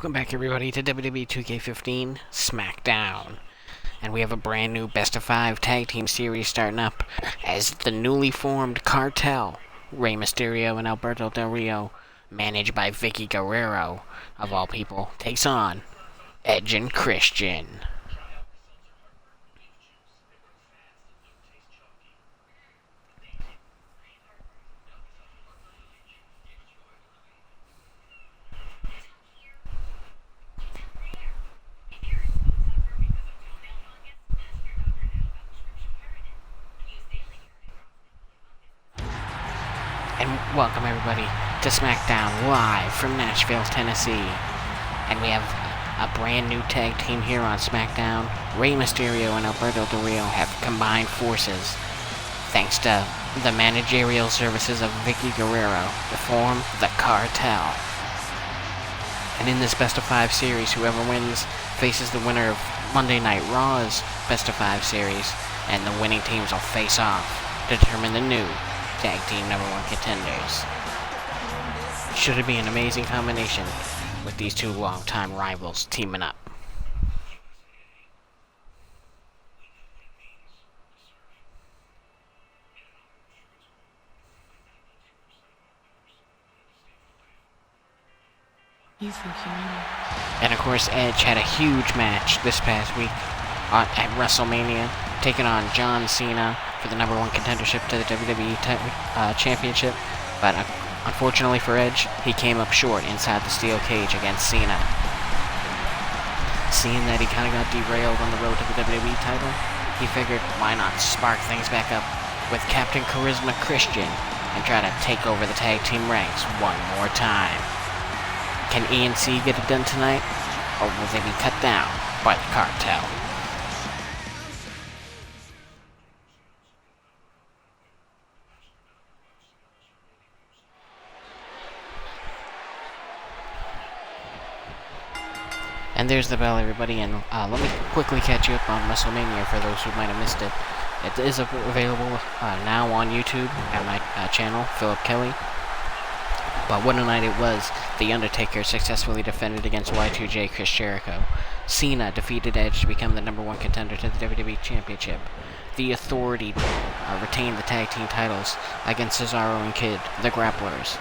Welcome back, everybody, to WWE 2K15 SmackDown. And we have a brand new Best of 5 Tag Team Series starting up as the newly formed Cartel, Rey Mysterio and Alberto Del Rio, managed by Vickie Guerrero, of all people, takes on Edge and Christian. And welcome, everybody, to SmackDown live from Nashville, Tennessee. And we have a brand new tag team here on SmackDown. Rey Mysterio and Alberto Del Rio have combined forces, thanks to the managerial services of Vickie Guerrero, to form the Cartel. And in this Best of 5 series, whoever wins faces the winner of Monday Night Raw's Best of 5 series, and the winning teams will face off to determine the new Tag Team #1 contenders. Should it be an amazing combination with these two longtime rivals teaming up? And of course, Edge had a huge match this past week at WrestleMania, taking on John Cena for the #1 contendership to the WWE Championship. But unfortunately for Edge, he came up short inside the steel cage against Cena. Seeing that he kind of got derailed on the road to the WWE title, he figured why not spark things back up with Captain Charisma Christian and try to take over the tag team ranks one more time. Can E&C get it done tonight, or will they be cut down by the Cartel? And there's the bell, everybody, and let me quickly catch you up on WrestleMania for those who might have missed it. It is available now on YouTube at my channel, Philip Kelly. But what a night it was. The Undertaker successfully defended against Y2J Chris Jericho. Cena defeated Edge to become the #1 contender to the WWE Championship. The Authority retained the tag team titles against Cesaro and Kid, the Grapplers.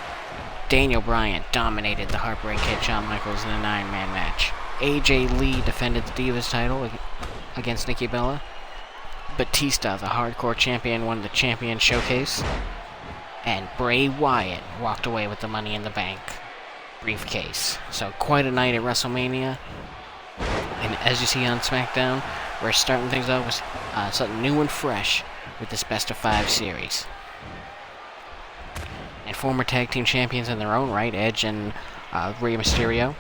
Daniel Bryan dominated the Heartbreak Kid Shawn Michaels in a 9-man match. AJ Lee defended the Divas title against Nikki Bella. Batista, the Hardcore Champion, won the Champion Showcase. And Bray Wyatt walked away with the Money in the Bank briefcase. So quite a night at WrestleMania. And as you see on SmackDown, we're starting things off with something new and fresh with this Best of 5 series. And former tag team champions in their own right, Edge and Rey Mysterio.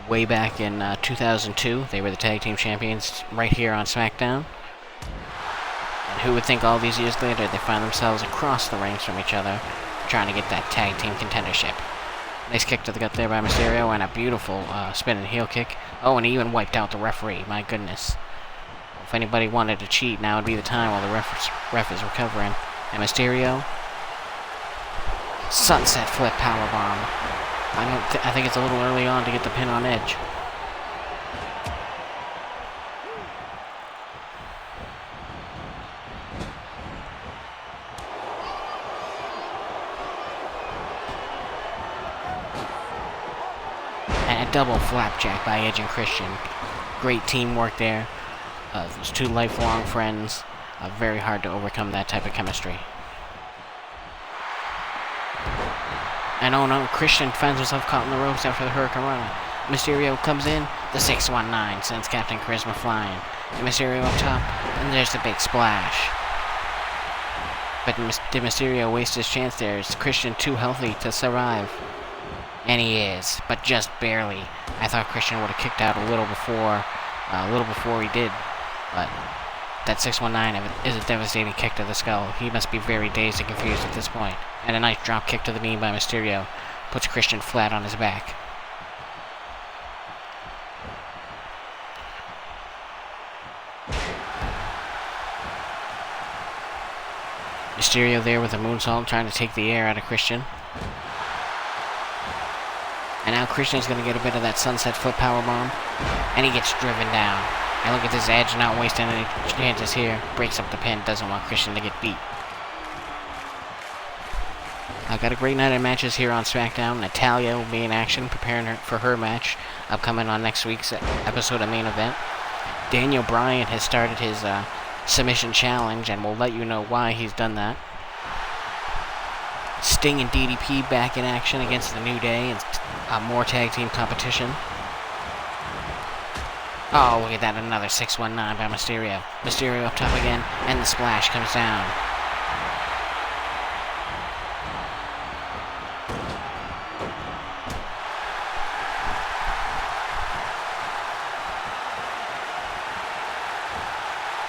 Way back in 2002, they were the tag team champions right here on SmackDown. And who would think all these years later they find themselves across the rings from each other, trying to get that tag team contendership. Nice kick to the gut there by Mysterio, and a beautiful spinning heel kick. Oh, and he even wiped out the referee, my goodness. If anybody wanted to cheat, now would be the time while the ref is recovering. And Mysterio, sunset flip powerbomb. I think it's a little early on to get the pin on Edge. And a double flapjack by Edge and Christian. Great teamwork there. Those two lifelong friends. Very hard to overcome that type of chemistry. And oh no, Christian finds himself caught in the ropes after the Hurricane Rana. Mysterio comes in, the 619 sends Captain Charisma flying. And Mysterio up top, and there's the big splash. But did Mysterio waste his chance there? Is Christian too healthy to survive? And he is, but just barely. I thought Christian would have kicked out a little before he did. But that 619 is a devastating kick to the skull. He must be very dazed and confused at this point. And a nice drop kick to the knee by Mysterio puts Christian flat on his back. Mysterio there with a moonsault trying to take the air out of Christian. And now Christian's going to get a bit of that sunset foot powerbomb. And he gets driven down. And look at this Edge not wasting any chances here. Breaks up the pin. Doesn't want Christian to get beat. I've got a great night of matches here on SmackDown. Natalya will be in action, preparing for her match, upcoming on next week's episode of Main Event. Bryan has started his submission challenge, and we'll let you know why he's done that. Sting and DDP back in action against the New Day, and more tag team competition. Oh, look at that, another 619 by Mysterio. Mysterio up top again, and the splash comes down.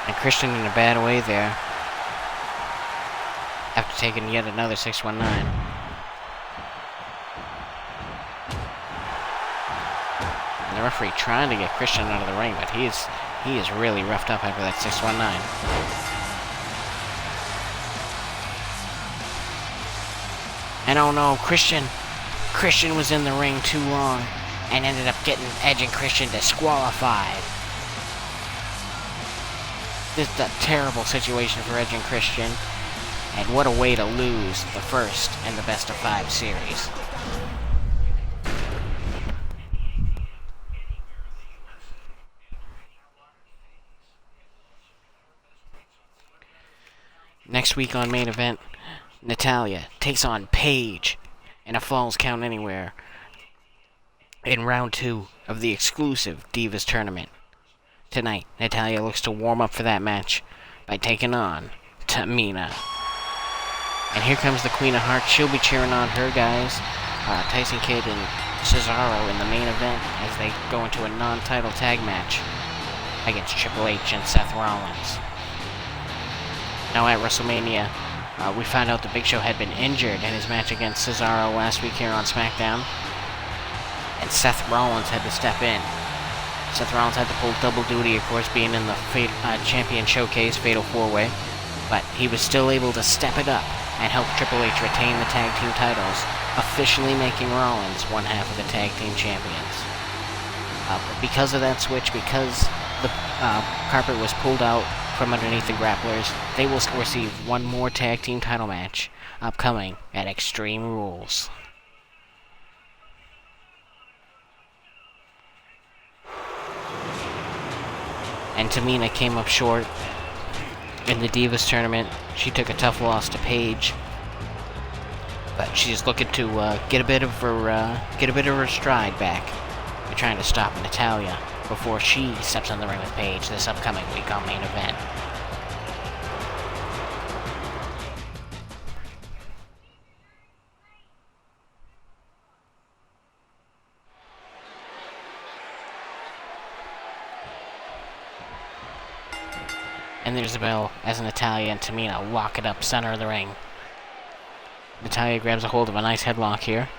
And Christian in a bad way there, after taking yet another 619. And the referee trying to get Christian out of the ring, but he is really roughed up after that 619. And oh no, Christian was in the ring too long and ended up getting Edge and Christian disqualified. This is a terrible situation for Edge and Christian, and what a way to lose the first and the best of 5 series. Next week on Main Event, Natalya takes on Paige in a Falls Count Anywhere in round 2 of the exclusive Divas tournament. Tonight, Natalya looks to warm up for that match by taking on Tamina. And here comes the Queen of Hearts. She'll be cheering on her guys, Tyson Kidd and Cesaro, in the main event as they go into a non-title tag match against Triple H and Seth Rollins. Now at WrestleMania, we found out the Big Show had been injured in his match against Cesaro last week here on SmackDown, and Seth Rollins had to step in. Seth Rollins had to pull double duty, of course, being in the Champion Showcase Fatal 4-Way, but he was still able to step it up and help Triple H retain the tag team titles, officially making Rollins one half of the tag team champions. Because of that switch, because the carpet was pulled out from underneath the grapplers, they will receive one more tag team title match upcoming at Extreme Rules. And Tamina came up short in the Divas tournament. She took a tough loss to Paige, but she's looking to get a bit of her stride back. They're trying to stop Natalya before she steps on the ring with Paige this upcoming week on Main Event. And there's the bell as Natalya and Tamina lock it up center of the ring. Natalya grabs a hold of a nice headlock here.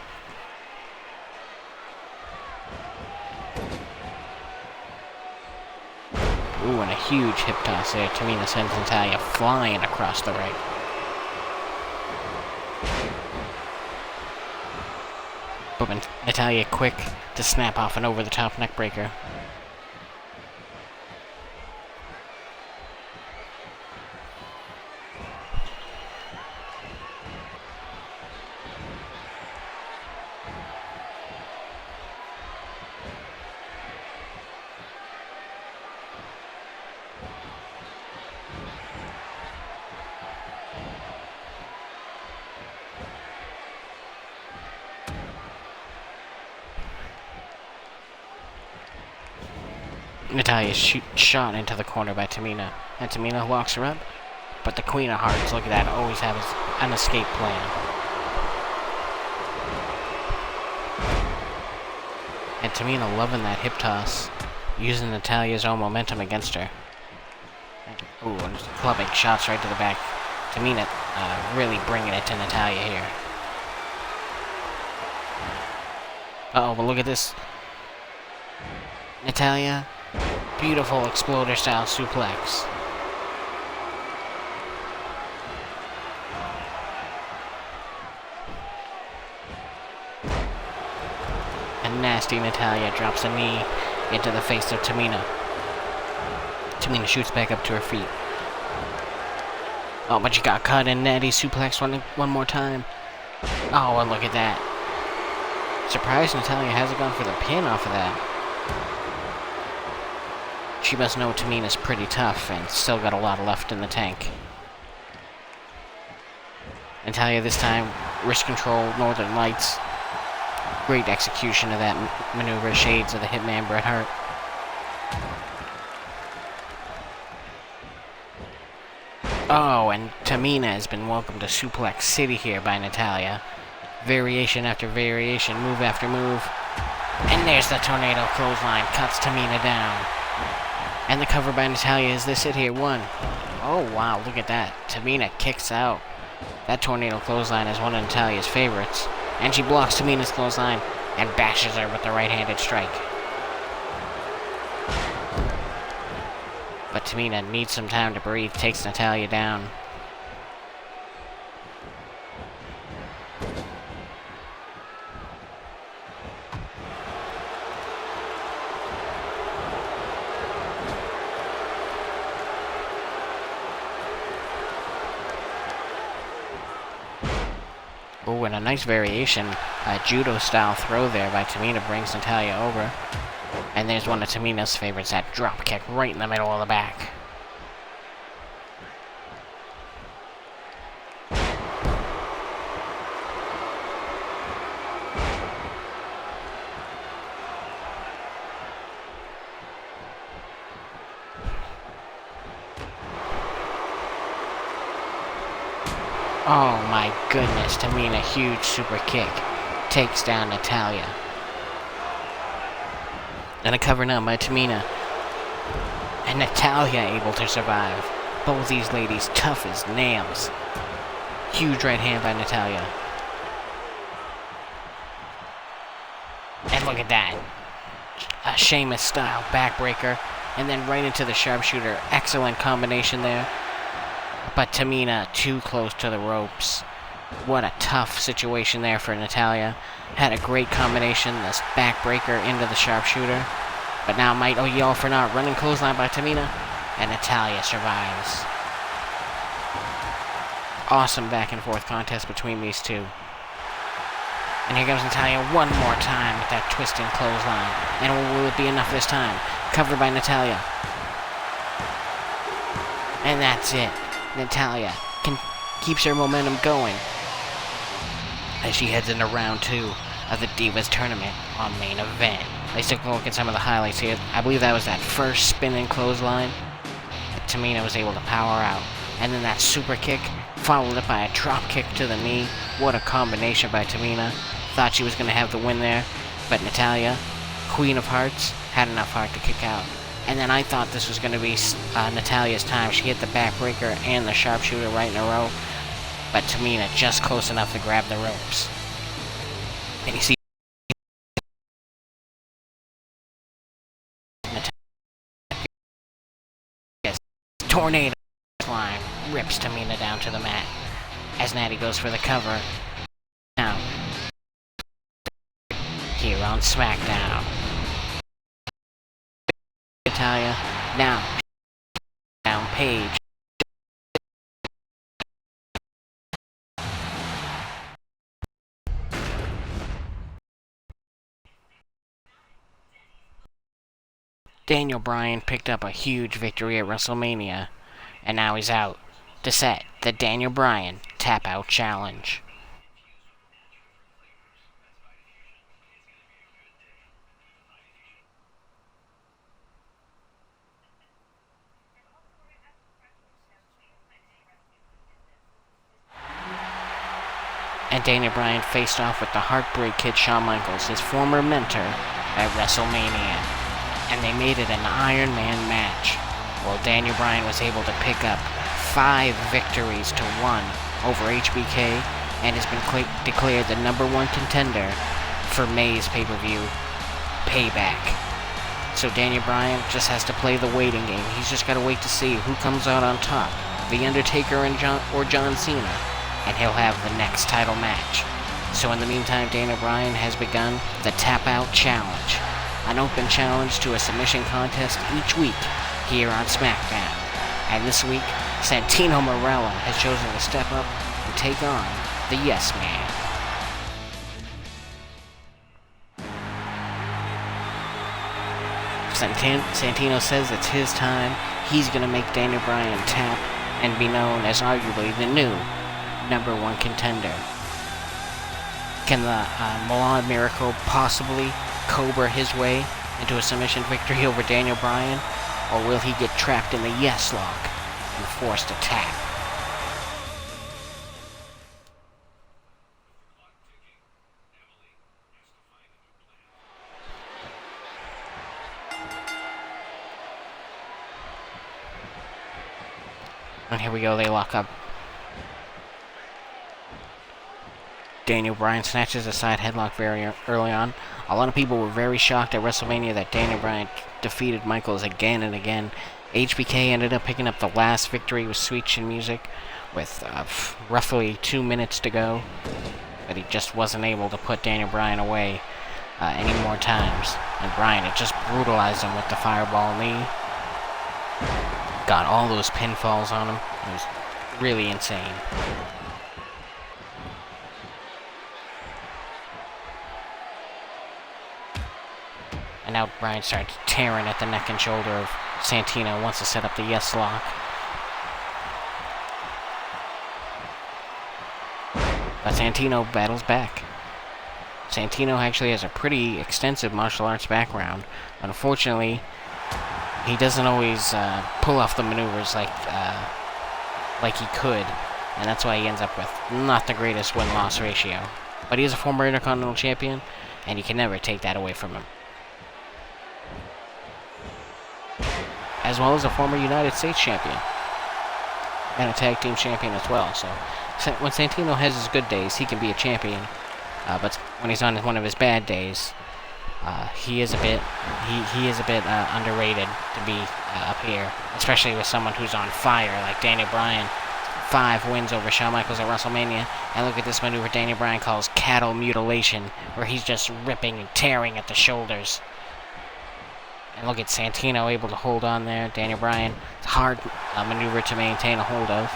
Ooh, and a huge hip toss there. Tamina sends Natalya flying across the ring. But Natalya quick to snap off an over-the-top neckbreaker. Natalya shot into the corner by Tamina, and Tamina locks her up, but the Queen of Hearts, look at that, always has an escape plan. And Tamina loving that hip toss, using Natalya's own momentum against her. Ooh, and just clubbing shots right to the back. Tamina really bringing it to Natalya here. Uh-oh, but look at this. Natalya, beautiful exploder-style suplex. and nasty Natalya drops a knee into the face of Tamina. Tamina shoots back up to her feet. Oh, but she got caught in Natty suplex one more time. Oh, and look at that. Surprised Natalya hasn't gone for the pin off of that. She must know Tamina's pretty tough and still got a lot left in the tank. Natalya this time, wrist control, Northern Lights. Great execution of that maneuver, shades of the Hitman Bret Hart. Oh, and Tamina has been welcomed to Suplex City here by Natalya. Variation after variation, move after move. And there's the tornado clothesline, cuts Tamina down. And the cover by Natalya is this it here, 1. Oh wow, look at that. Tamina kicks out. That tornado clothesline is one of Natalya's favorites. And she blocks Tamina's clothesline and bashes her with the right-handed strike. But Tamina needs some time to breathe, takes Natalya down. Oh, and a nice variation, judo-style throw there by Tamina brings Natalya over. And there's one of Tamina's favorites, that drop kick right in the middle of the back. Oh my goodness, Tamina, huge super kick. Takes down Natalya. And a cover now by Tamina. And Natalya able to survive. Both these ladies tough as nails. Huge right hand by Natalya. And look at that. A Sheamus style backbreaker. And then right into the sharpshooter. Excellent combination there. But Tamina too close to the ropes. What a tough situation there for Natalya. Had a great combination, this backbreaker into the sharpshooter. But now might yell for not. Running clothesline by Tamina. And Natalya survives. Awesome back and forth contest between these two. And here comes Natalya one more time with that twisting clothesline. And will it be enough this time? Covered by Natalya. And that's it. Natalya keeps her momentum going as she heads into round 2 of the Divas tournament on Main Event. Let's take a look at some of the highlights here. I believe that was that first spinning clothesline that Tamina was able to power out. And then that super kick, followed up by a drop kick to the knee. What a combination by Tamina. Thought she was going to have the win there, but Natalya, Queen of Hearts, had enough heart to kick out. And then I thought this was going to be Natalya's time. She hit the backbreaker and the sharpshooter right in a row. But Tamina just close enough to grab the ropes. And you see Natalya's tornado line rips Tamina down to the mat. As Natty goes for the cover. Now, here on SmackDown. Natalya, now, down Page. Daniel Bryan picked up a huge victory at WrestleMania, and now he's out to set the Daniel Bryan Tap Out Challenge. And Daniel Bryan faced off with the Heartbreak Kid Shawn Michaels, his former mentor, at WrestleMania. And they made it an Iron Man match. Well, Daniel Bryan was able to pick up 5 victories to 1 over HBK and has been declared the #1 contender for May's pay-per-view Payback. So Daniel Bryan just has to play the waiting game. He's just got to wait to see who comes out on top, The Undertaker and John Cena, and he'll have the next title match. So in the meantime, Daniel Bryan has begun the Tap Out Challenge, an open challenge to a submission contest each week here on SmackDown. And this week, Santino Marella has chosen to step up and take on the Yes Man. Santino says it's his time. He's going to make Daniel Bryan tap and be known as arguably the new #1 contender. Can the Milan Miracle possibly cobra his way into a submission victory over Daniel Bryan? Or will he get trapped in the Yes Lock and forced to tap? And here we go, they lock up. Daniel Bryan snatches a side headlock very early on. A lot of people were very shocked at WrestleMania that Daniel Bryan defeated Michaels again and again. HBK ended up picking up the last victory with Sweet Chin Music with roughly 2 minutes to go. But he just wasn't able to put Daniel Bryan away any more times. And Bryan had just brutalized him with the fireball knee. Got all those pinfalls on him. It was really insane. And now Bryan starts tearing at the neck and shoulder of Santino, wants to set up the Yes Lock. But Santino battles back. Santino actually has a pretty extensive martial arts background. Unfortunately, he doesn't always pull off the maneuvers like he could, and that's why he ends up with not the greatest win-loss ratio. But he is a former Intercontinental Champion, and you can never take that away from him. As well as a former United States Champion, and a Tag Team Champion as well. So when Santino has his good days, he can be a champion, but when he's on one of his bad days, he is a bit underrated to be up here, especially with someone who's on fire like Daniel Bryan. 5 wins over Shawn Michaels at WrestleMania, and look at this maneuver Daniel Bryan calls cattle mutilation, where he's just ripping and tearing at the shoulders. And look at Santino able to hold on there. Daniel Bryan, it's a hard maneuver to maintain a hold of.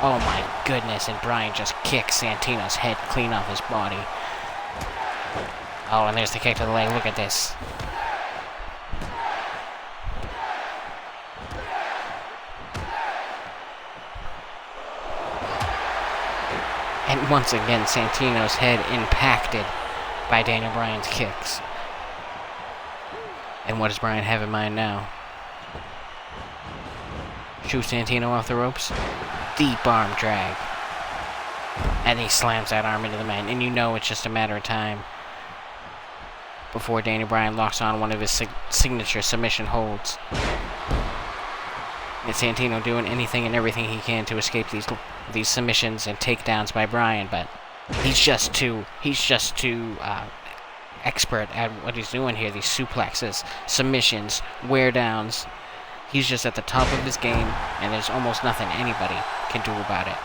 Oh my goodness, and Bryan just kicks Santino's head clean off his body. Oh, and there's the kick to the leg. Look at this. And once again, Santino's head impacted by Daniel Bryan's kicks. And what does Bryan have in mind now? Shoo Santino off the ropes. Deep arm drag. And he slams that arm into the man. And you know it's just a matter of time before Daniel Bryan locks on one of his signature submission holds. And Santino doing anything and everything he can to escape these submissions and takedowns by Bryan, but he's just too expert at what he's doing here. These suplexes, submissions, wear downs. He's just at the top of his game, and there's almost nothing anybody can do about it.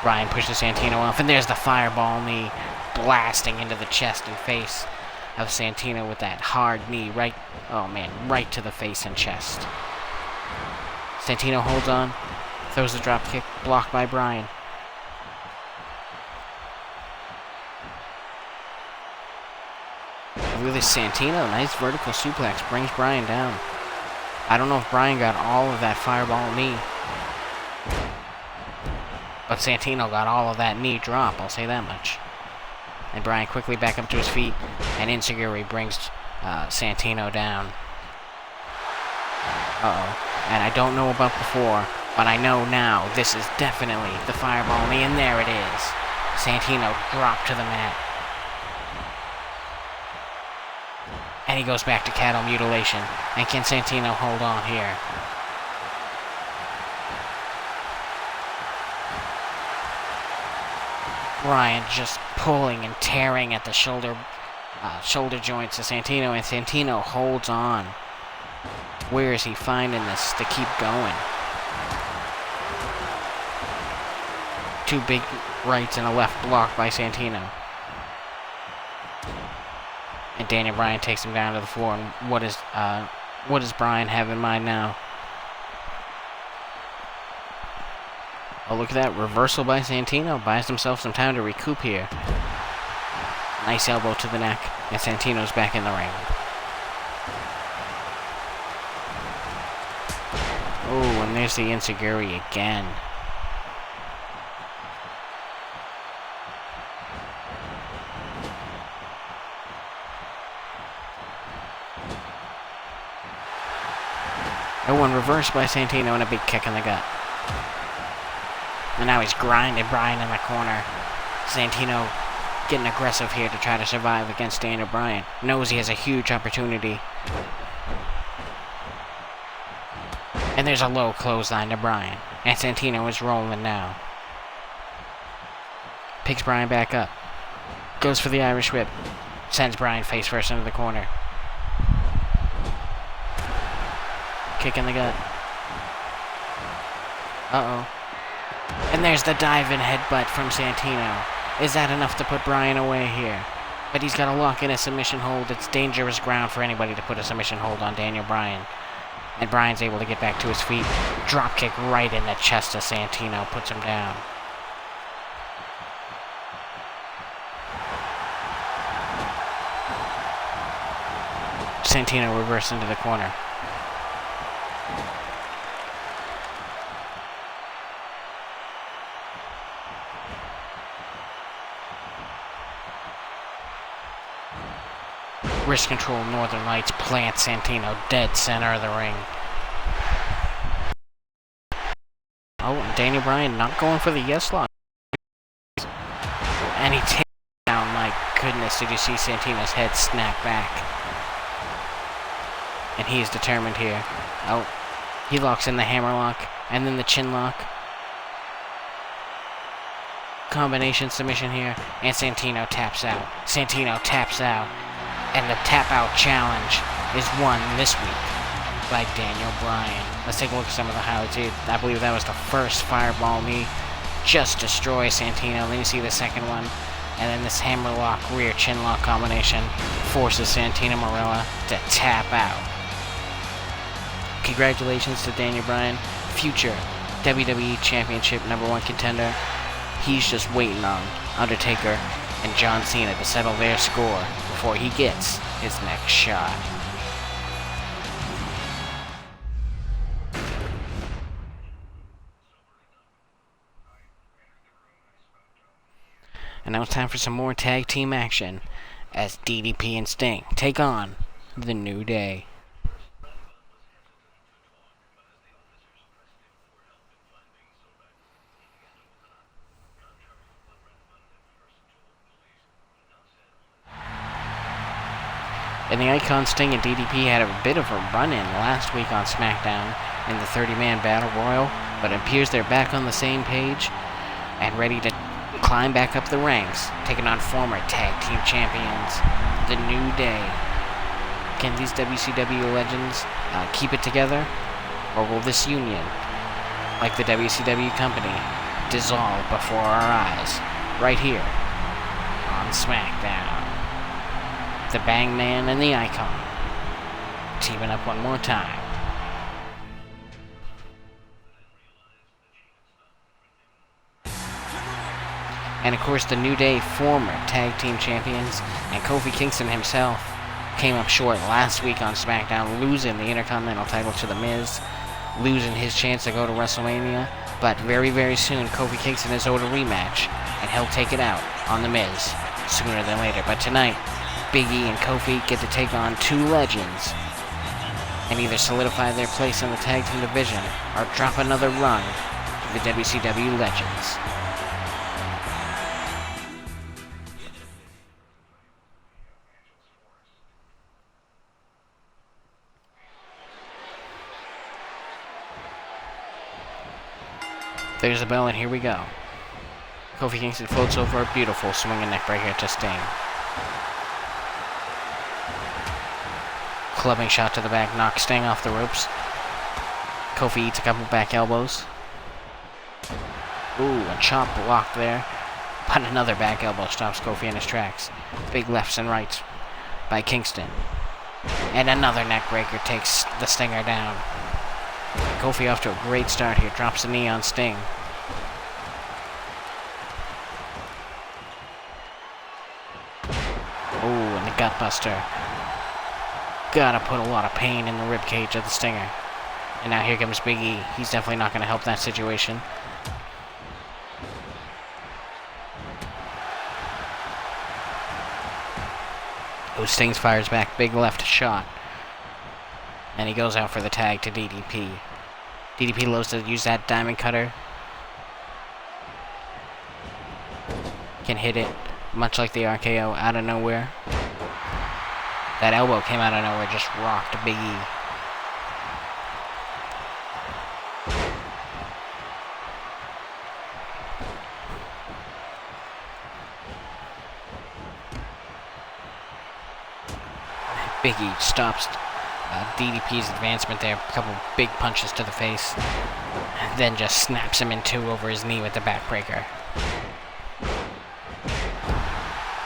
Bryan pushes Santino off, and there's the fireball knee blasting into the chest and face of Santino with that hard knee right to the face and chest. Santino holds on, throws the drop kick, blocked by Bryan. Look at this Santino, nice vertical suplex, brings Bryan down. I don't know if Bryan got all of that fireball knee, but Santino got all of that knee drop, I'll say that much. And Bryan quickly back up to his feet, and Insecurity brings Santino down. Uh-oh. And I don't know about before, but I know now this is definitely the fireball knee, and there it is. Santino dropped to the mat. And he goes back to cattle mutilation. And can Santino hold on here? Bryan just pulling and tearing at the shoulder joints of Santino, and Santino holds on. Where is he finding this to keep going? rights and a left blocked by Santino. And Daniel Bryan takes him down to the floor. And what does Bryan have in mind now? Oh, look at that. Reversal by Santino. Buys himself some time to recoup here. Nice elbow to the neck. And Santino's back in the ring. Oh, and there's the enziguri again. Oh, and reversed by Santino and a big kick in the gut. And now he's grinding Bryan in the corner. Santino getting aggressive here to try to survive against Daniel Bryan. Knows he has a huge opportunity. And there's a low clothesline to Bryan. And Santino is rolling now. Picks Bryan back up. Goes for the Irish whip. Sends Bryan face first into the corner. Kick in the gut. Uh-oh. And there's the dive-in headbutt from Santino. Is that enough to put Bryan away here? But he's got to lock in a submission hold. It's dangerous ground for anybody to put a submission hold on Daniel Bryan. And Bryan's able to get back to his feet. Drop kick right in the chest of Santino. Puts him down. Santino reversed into the corner. Wrist control Northern Lights plants Santino dead center of the ring. Oh, and Daniel Bryan not going for the yes lock. And he takes down. My goodness, did you see Santino's head snap back? And he is determined here. Oh, he locks in the hammerlock and then the chin lock. Combination submission here, and Santino taps out. Santino taps out. And the tap-out challenge is won this week by Daniel Bryan. Let's take a look at some of the highlights here. I believe that was the first fireball knee. Just destroys Santino. Then you see the second one. And then this hammerlock, rear chin lock combination forces Santino Marella to tap out. Congratulations to Daniel Bryan, future WWE Championship #1 contender. He's just waiting on Undertaker and John Cena to settle their score before he gets his next shot. And now it's time for some more tag team action as DDP and Sting take on The New Day. And the Icon, Sting, and DDP had a bit of a run-in last week on SmackDown in the 30-man Battle Royal, but it appears they're back on the same page and ready to climb back up the ranks, taking on former tag team champions, The New Day. Can these WCW legends keep it together, or will this union, like the WCW company, dissolve before our eyes, right here on SmackDown? The Bang Man and the Icon teaming up one more time. And of course, the New Day, former tag team champions, and Kofi Kingston himself came up short last week on SmackDown, losing the Intercontinental title to The Miz, losing his chance to go to WrestleMania. But very, very soon, Kofi Kingston is owed a rematch, and he'll take it out on The Miz sooner than later. But tonight, Big E and Kofi get to take on two legends and either solidify their place in the tag team division or drop another run to the WCW legends. There's the bell, and here we go. Kofi Kingston floats over a beautiful swinging neckbreaker to Sting. Clubbing shot to the back, knocks Sting off the ropes. Kofi eats a couple back elbows. Ooh, a chop blocked there. But another back elbow stops Kofi in his tracks. Big lefts and rights by Kingston. And another neck breaker takes the Stinger down. Kofi off to a great start here. Drops the knee on Sting. Oh, and the gutbuster. Gotta put a lot of pain in the ribcage of the Stinger. And now here comes Big E. He's definitely not going to help that situation. Oh, Sting fires back. Big left shot. And he goes out for the tag to DDP. DDP loves to use that diamond cutter. Can hit it, much like the RKO, out of nowhere. That elbow came out of nowhere, just rocked Big E. Big E stops DDP's advancement there. A couple big punches to the face. Then just snaps him in two over his knee with the backbreaker.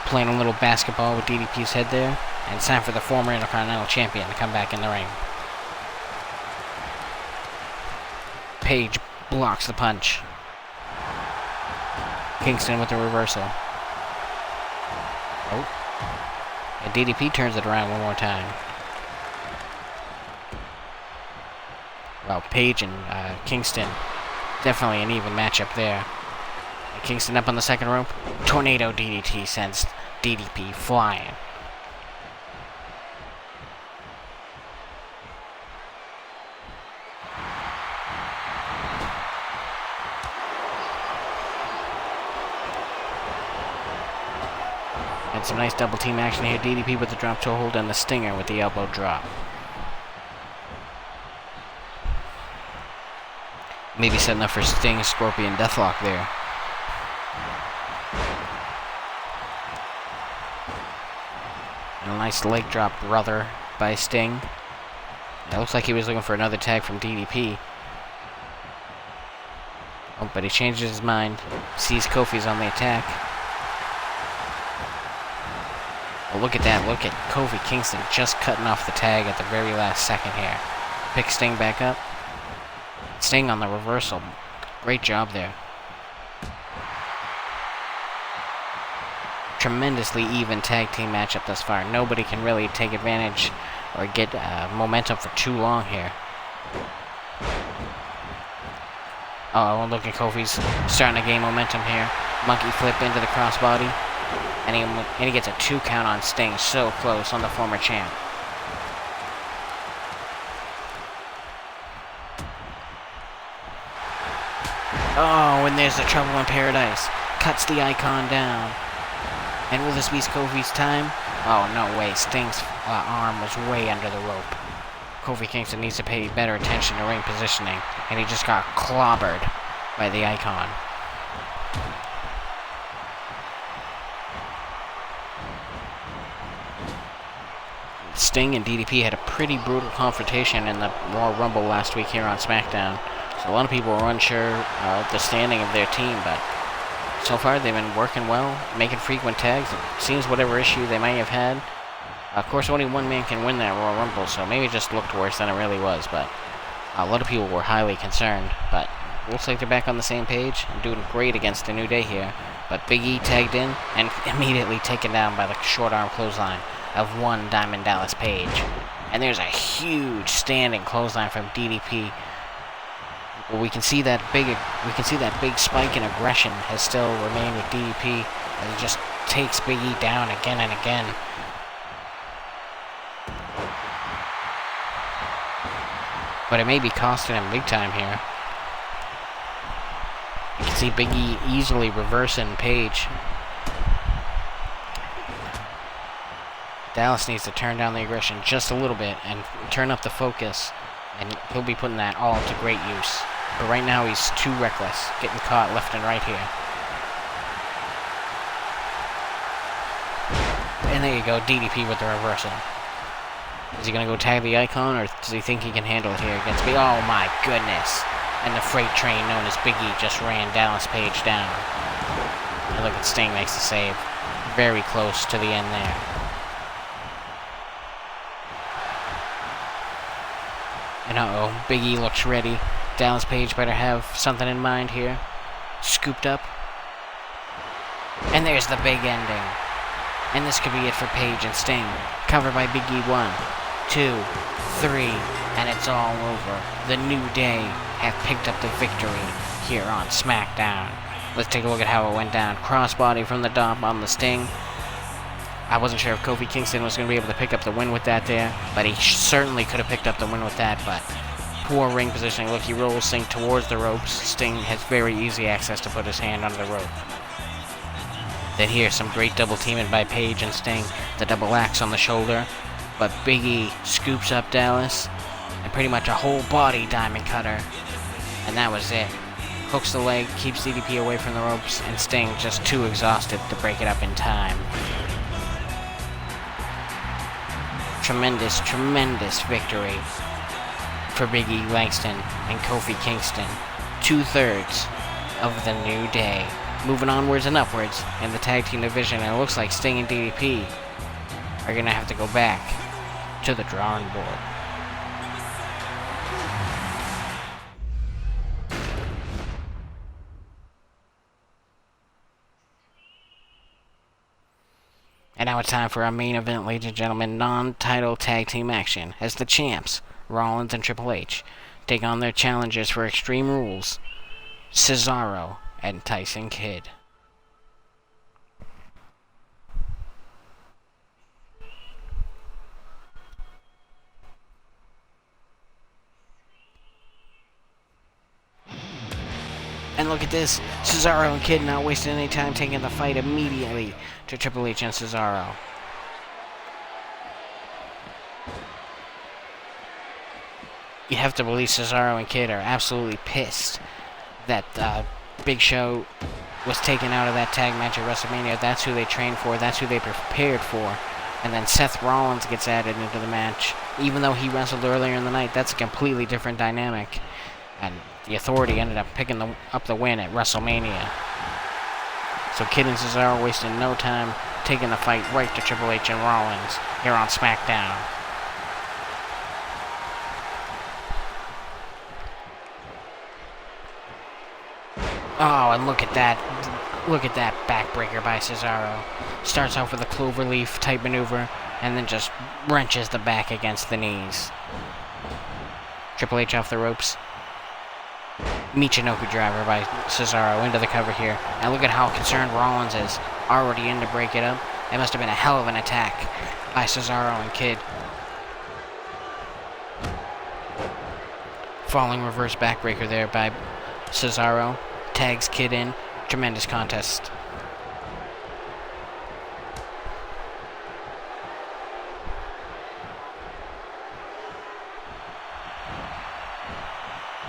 Playing a little basketball with DDP's head there. And it's time for the former Intercontinental Champion to come back in the ring. Page blocks the punch. Kingston with the reversal. Oh. And DDP turns it around one more time. Well, Page and Kingston, definitely an even matchup there. And Kingston up on the second rope. Tornado DDT sends DDP flying. And some nice double team action here. DDP with the drop toe hold and the Stinger with the elbow drop. Maybe setting up for Sting, Scorpion, Deathlock there. And a nice leg drop, brother, by Sting. It looks like he was looking for another tag from DDP. Oh, but he changes his mind. Sees Kofi's on the attack. Oh, look at that. Look at Kofi Kingston just cutting off the tag at the very last second here. Pick Sting back up. Sting on the reversal. Great job there. Tremendously even tag team matchup thus far. Nobody can really take advantage or get momentum for too long here. Oh, look at Kofi's starting to gain momentum here. Monkey flip into the crossbody. And he gets a 2 count on Sting. So close on the former champ. Oh, and there's the Trouble in Paradise. Cuts the Icon down. And will this be Kofi's time? Oh, no way. Sting's arm was way under the rope. Kofi Kingston needs to pay better attention to ring positioning. And he just got clobbered by the Icon. Sting and DDP had a pretty brutal confrontation in the Royal Rumble last week here on SmackDown. So a lot of people were unsure of the standing of their team, but so far they've been working well, making frequent tags. It seems whatever issue they may have had. Of course, only one man can win that Royal Rumble, so maybe it just looked worse than it really was, but a lot of people were highly concerned. But looks like they're back on the same page and doing great against the New Day here. But Big E tagged in and immediately taken down by the short arm clothesline of one Diamond Dallas Page. And there's a huge standing clothesline from DDP. Well, we can see that big spike in aggression has still remained with DDP as he just takes Big E down again and again. But it may be costing him big time here. You can see Big E easily reversing Page. Dallas needs to turn down the aggression just a little bit and turn up the focus, and he'll be putting that all to great use. But right now he's too reckless, getting caught left and right here. And there you go, DDP with the reversal. Is he going to go tag the Icon, or does he think he can handle it here against me? Oh my goodness. And the freight train known as Big E just ran Dallas Page down. And look at Sting makes the save. Very close to the end there. And uh-oh, Big E looks ready. Dallas Page better have something in mind here. Scooped up. And there's the big ending. And this could be it for Page and Sting. Covered by Big E 1, 2, 3, and it's all over. The New Day have picked up the victory here on SmackDown. Let's take a look at how it went down. Crossbody from the top on the Sting. I wasn't sure if Kofi Kingston was going to be able to pick up the win with that there, but he certainly could have picked up the win with that, but poor ring positioning. Look, he rolls Sting towards the ropes. Sting has very easy access to put his hand under the rope. Then here's some great double teaming by Page and Sting. The double axe on the shoulder. But Big E scoops up Dallas. And pretty much a whole body diamond cutter. And that was it. Hooks the leg, keeps DDP away from the ropes. And Sting just too exhausted to break it up in time. Tremendous, tremendous victory for Big E Langston and Kofi Kingston. 2/3 of the New Day. Moving onwards and upwards in the tag team division, and it looks like Sting and DDP are going to have to go back to the drawing board. And now it's time for our main event, ladies and gentlemen, non-title tag team action, as the champs, Rollins and Triple H, take on their challengers for Extreme Rules, Cesaro and Tyson Kidd. And look at this, Cesaro and Kidd not wasting any time, taking the fight immediately to Triple H and Cesaro. You have to believe Cesaro and Kidd are absolutely pissed that Big Show was taken out of that tag match at WrestleMania. That's who they trained for. That's who they prepared for. And then Seth Rollins gets added into the match. Even though he wrestled earlier in the night, that's a completely different dynamic. And the Authority ended up picking up the win at WrestleMania. So Kidd and Cesaro wasting no time, taking the fight right to Triple H and Rollins here on SmackDown. Oh, and look at that. Look at that backbreaker by Cesaro. Starts off with a cloverleaf type maneuver, and then just wrenches the back against the knees. Triple H off the ropes. Michinoku driver by Cesaro into the cover here. And look at how concerned Rollins is. Already in to break it up. It must have been a hell of an attack by Cesaro and Kidd. Falling reverse backbreaker there by Cesaro. Tags Kidd in. Tremendous contest.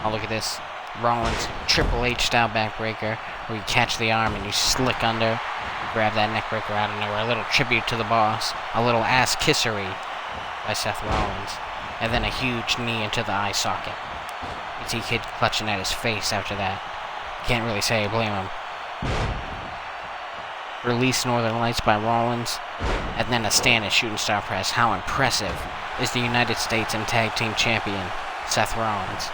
Oh, look at this. Rollins Triple H style backbreaker, where you catch the arm and you slick under, grab that neckbreaker out of nowhere. A little tribute to the boss, a little ass kissery by Seth Rollins, and then a huge knee into the eye socket. You see Kidd clutching at his face after that. Can't really say I blame him. Release Northern Lights by Rollins, and then a standing shooting star press. How impressive is the United States and Tag Team Champion, Seth Rollins.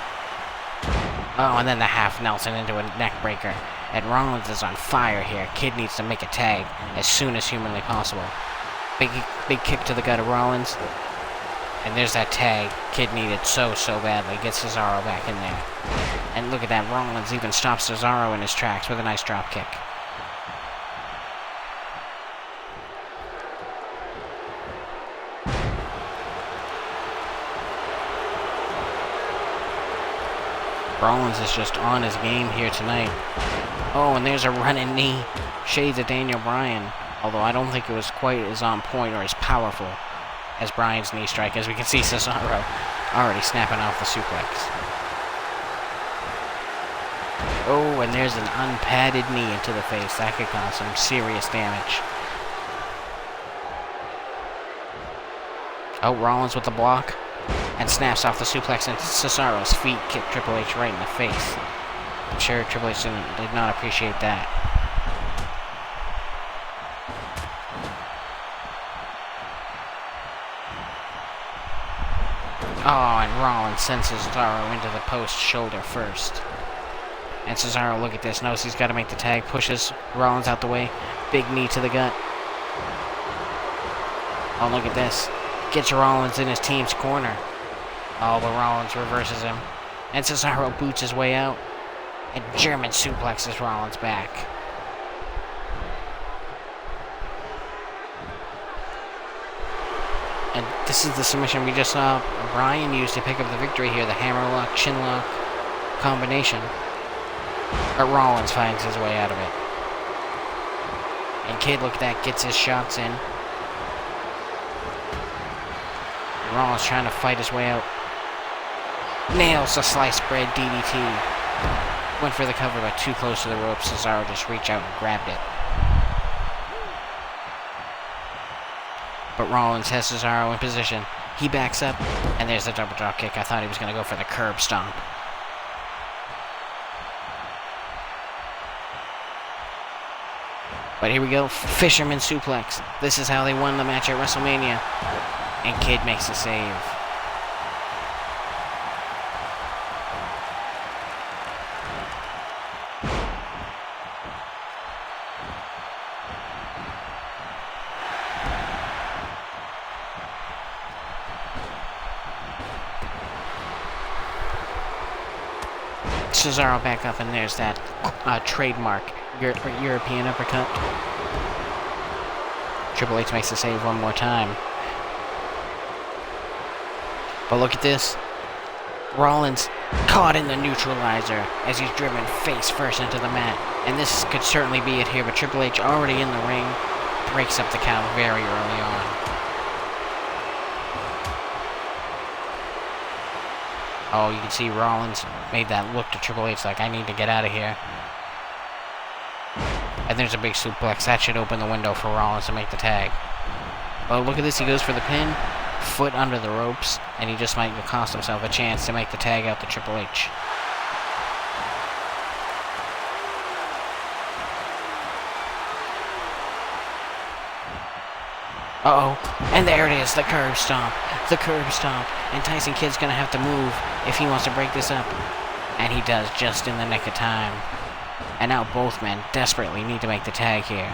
Oh, and then the half Nelson into a neck breaker. And Rollins is on fire here. Kidd needs to make a tag as soon as humanly possible. Big kick to the gut of Rollins. And there's that tag Kidd needed so badly. Gets Cesaro back in there. And look at that, Rollins even stops Cesaro in his tracks with a nice drop kick. Rollins is just on his game here tonight. Oh, and there's a running knee. Shades of Daniel Bryan. Although I don't think it was quite as on point or as powerful as Bryan's knee strike. As we can see, Cesaro already snapping off the suplex. Oh, and there's an unpadded knee into the face. That could cause some serious damage. Oh, Rollins with the block. And snaps off the suplex into Cesaro's feet. Kick Triple H right in the face. I'm sure Triple H did not appreciate that. Oh, and Rollins sends Cesaro into the post shoulder first. And Cesaro, look at this, knows he's got to make the tag, pushes Rollins out the way. Big knee to the gut. Oh, look at this. Gets Rollins in his team's corner. Oh, but Rollins reverses him. And Cesaro boots his way out. And German suplexes Rollins back. And this is the submission we just saw Bryan use to pick up the victory here. The hammerlock, chinlock combination. But Rollins finds his way out of it. And Kid, look at that, gets his shots in. Rollins trying to fight his way out. Nails the sliced bread DDT. Went for the cover, but too close to the ropes. Cesaro just reached out and grabbed it. But Rollins has Cesaro in position. He backs up, and there's the double drop kick. I thought he was going to go for the curb stomp. But here we go, Fisherman suplex. This is how they won the match at WrestleMania. And Kid makes the save. Cesaro back up, and there's that trademark European uppercut. Triple H makes the save one more time. But look at this. Rollins caught in the neutralizer as he's driven face first into the mat. And this could certainly be it here, but Triple H already in the ring breaks up the count very early on. Oh, you can see Rollins made that look to Triple H like, I need to get out of here. And there's a big suplex. That should open the window for Rollins to make the tag. Oh, look at this. He goes for the pin. Foot under the ropes. And he just might cost himself a chance to make the tag out to Triple H. Uh-oh. And there it is. The curb stomp. The curb stomp. And Tyson Kidd's going to have to move if he wants to break this up. And he does, just in the nick of time. And now both men desperately need to make the tag here.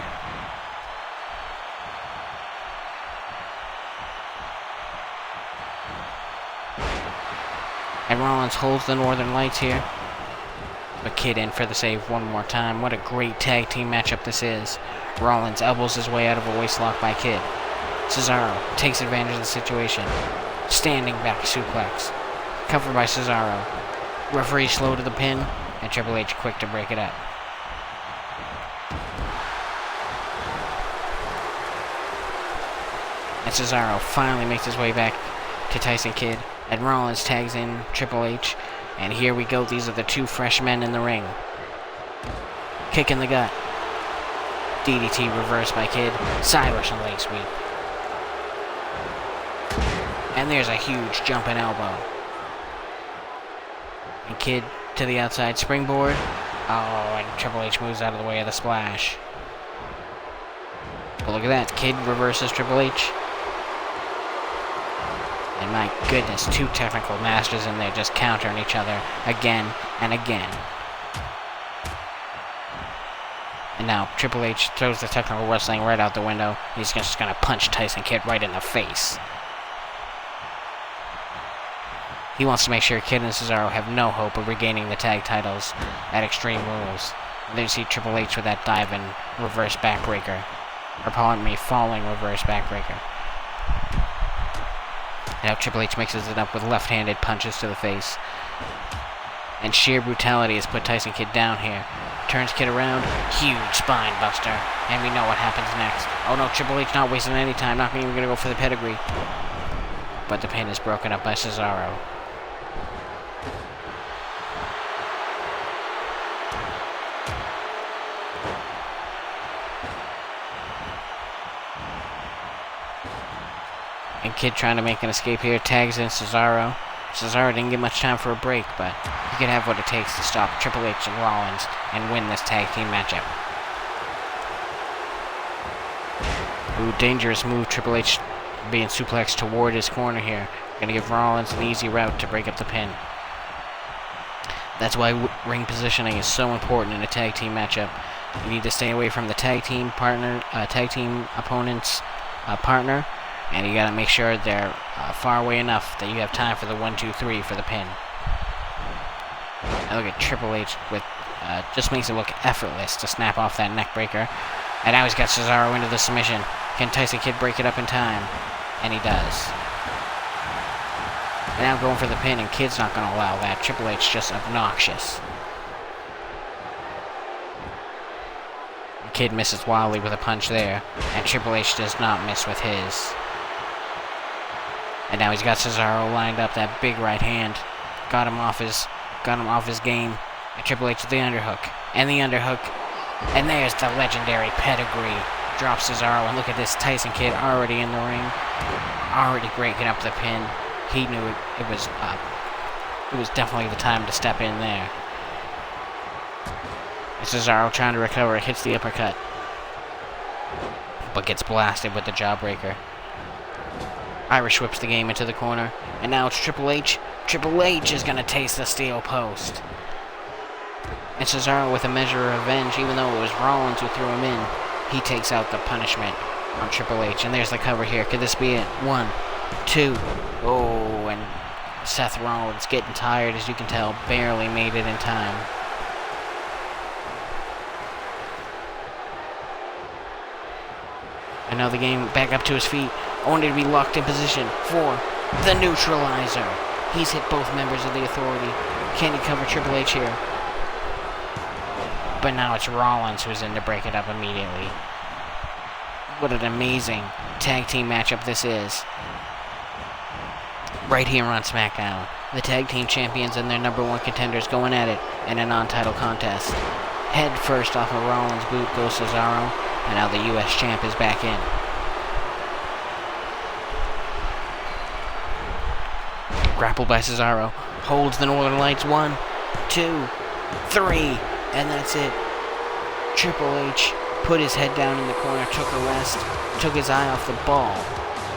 And Rollins holds the Northern Lights here. But Kid in for the save one more time. What a great tag team matchup this is. Rollins elbows his way out of a waistlock by Kid. Cesaro takes advantage of the situation. Standing back suplex. Covered by Cesaro. Referee slow to the pin. And Triple H quick to break it up. And Cesaro finally makes his way back to Tyson Kidd. And Rollins tags in Triple H. And here we go. These are the two fresh men in the ring. Kick in the gut. DDT reversed by Kidd. Side Russian leg sweep. And there's a huge jumping elbow. And Kidd to the outside springboard. Oh, and Triple H moves out of the way of the splash. But look at that. Kidd reverses Triple H. And my goodness, two technical masters in there just countering each other again and again. And now Triple H throws the technical wrestling right out the window. He's just going to punch Tyson Kidd right in the face. He wants to make sure Kidd and Cesaro have no hope of regaining the tag titles at Extreme Rules. And then you see Triple H with that diving reverse backbreaker. Or pardon me, falling reverse backbreaker. Now Triple H mixes it up with left-handed punches to the face. And sheer brutality has put Tyson Kidd down here. Turns Kidd around, huge spine buster. And we know what happens next. Oh no, Triple H not wasting any time, not even going to go for the pedigree. But the pin is broken up by Cesaro. And Kidd trying to make an escape here, tags in Cesaro. Cesaro didn't get much time for a break, but he could have what it takes to stop Triple H and Rollins and win this tag team matchup. Ooh, dangerous move, Triple H being suplexed toward his corner here. Gonna give Rollins an easy route to break up the pin. That's why ring positioning is so important in a tag team matchup. You need to stay away from the tag team opponent's partner, and you gotta make sure they're far away enough that you have time for the 1, 2, 3 for the pin. Now look at Triple H with just makes it look effortless to snap off that neck breaker. And now he's got Cesaro into the submission. Can Tyson Kidd break it up in time? And he does. And now going for the pin, and Kidd's not going to allow that. Triple H just obnoxious. Kidd misses wildly with a punch there, and Triple H does not miss with his. And now he's got Cesaro lined up, that big right hand. Got him off his game. And Triple H with the underhook. And the underhook. And there's the legendary pedigree. Drops Cesaro, and look at this, Tyson Kidd already in the ring. Already breaking up the pin. He knew it was definitely the time to step in there. And Cesaro trying to recover, hits the uppercut. But gets blasted with the jawbreaker. Irish whips the game into the corner. And now it's Triple H. Triple H is going to taste the steel post. And Cesaro with a measure of revenge, even though it was Rollins who threw him in, he takes out the punishment on Triple H. And there's the cover here. Could this be it? 1, 2. Oh, and Seth Rollins getting tired, as you can tell. Barely made it in time. And now the game back up to his feet. Only to be locked in position for the neutralizer. He's hit both members of the Authority. Can he cover Triple H here? But now it's Rollins who's in to break it up immediately. What an amazing tag team matchup this is. Right here on SmackDown. The tag team champions and their #1 contenders going at it in a non-title contest. Head first off of Rollins' boot goes Cesaro. And now the US champ is back in. Grappled by Cesaro. Holds the Northern Lights. 1, 2, 3. And that's it. Triple H put his head down in the corner, took a rest, took his eye off the ball.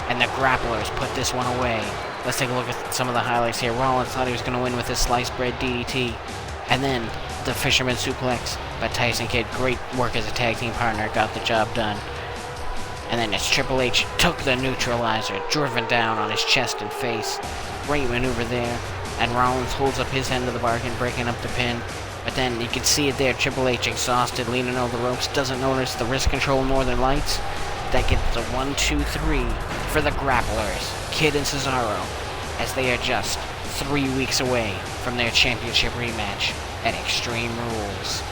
And the grapplers put this one away. Let's take a look at some of the highlights here. Rollins thought he was going to win with his sliced bread DDT. And then the Fisherman Suplex. But Tyson Kidd, great work as a tag team partner, got the job done. And then it's Triple H, took the neutralizer, driven down on his chest and face. Great maneuver there. And Rollins holds up his end of the bargain, breaking up the pin. But then you can see it there, Triple H exhausted, leaning over the ropes, doesn't notice the wrist control Northern Lights. That gets the 1, 2, 3 for the grapplers, Kidd and Cesaro, as they are just 3 weeks away from their championship rematch at Extreme Rules.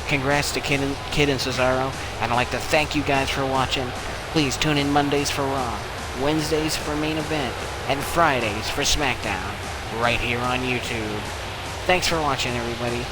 Congrats to Kidd and Cesaro, and I'd like to thank you guys for watching. Please tune in Mondays for Raw, Wednesdays for Main Event, and Fridays for SmackDown, right here on YouTube. Thanks for watching, everybody.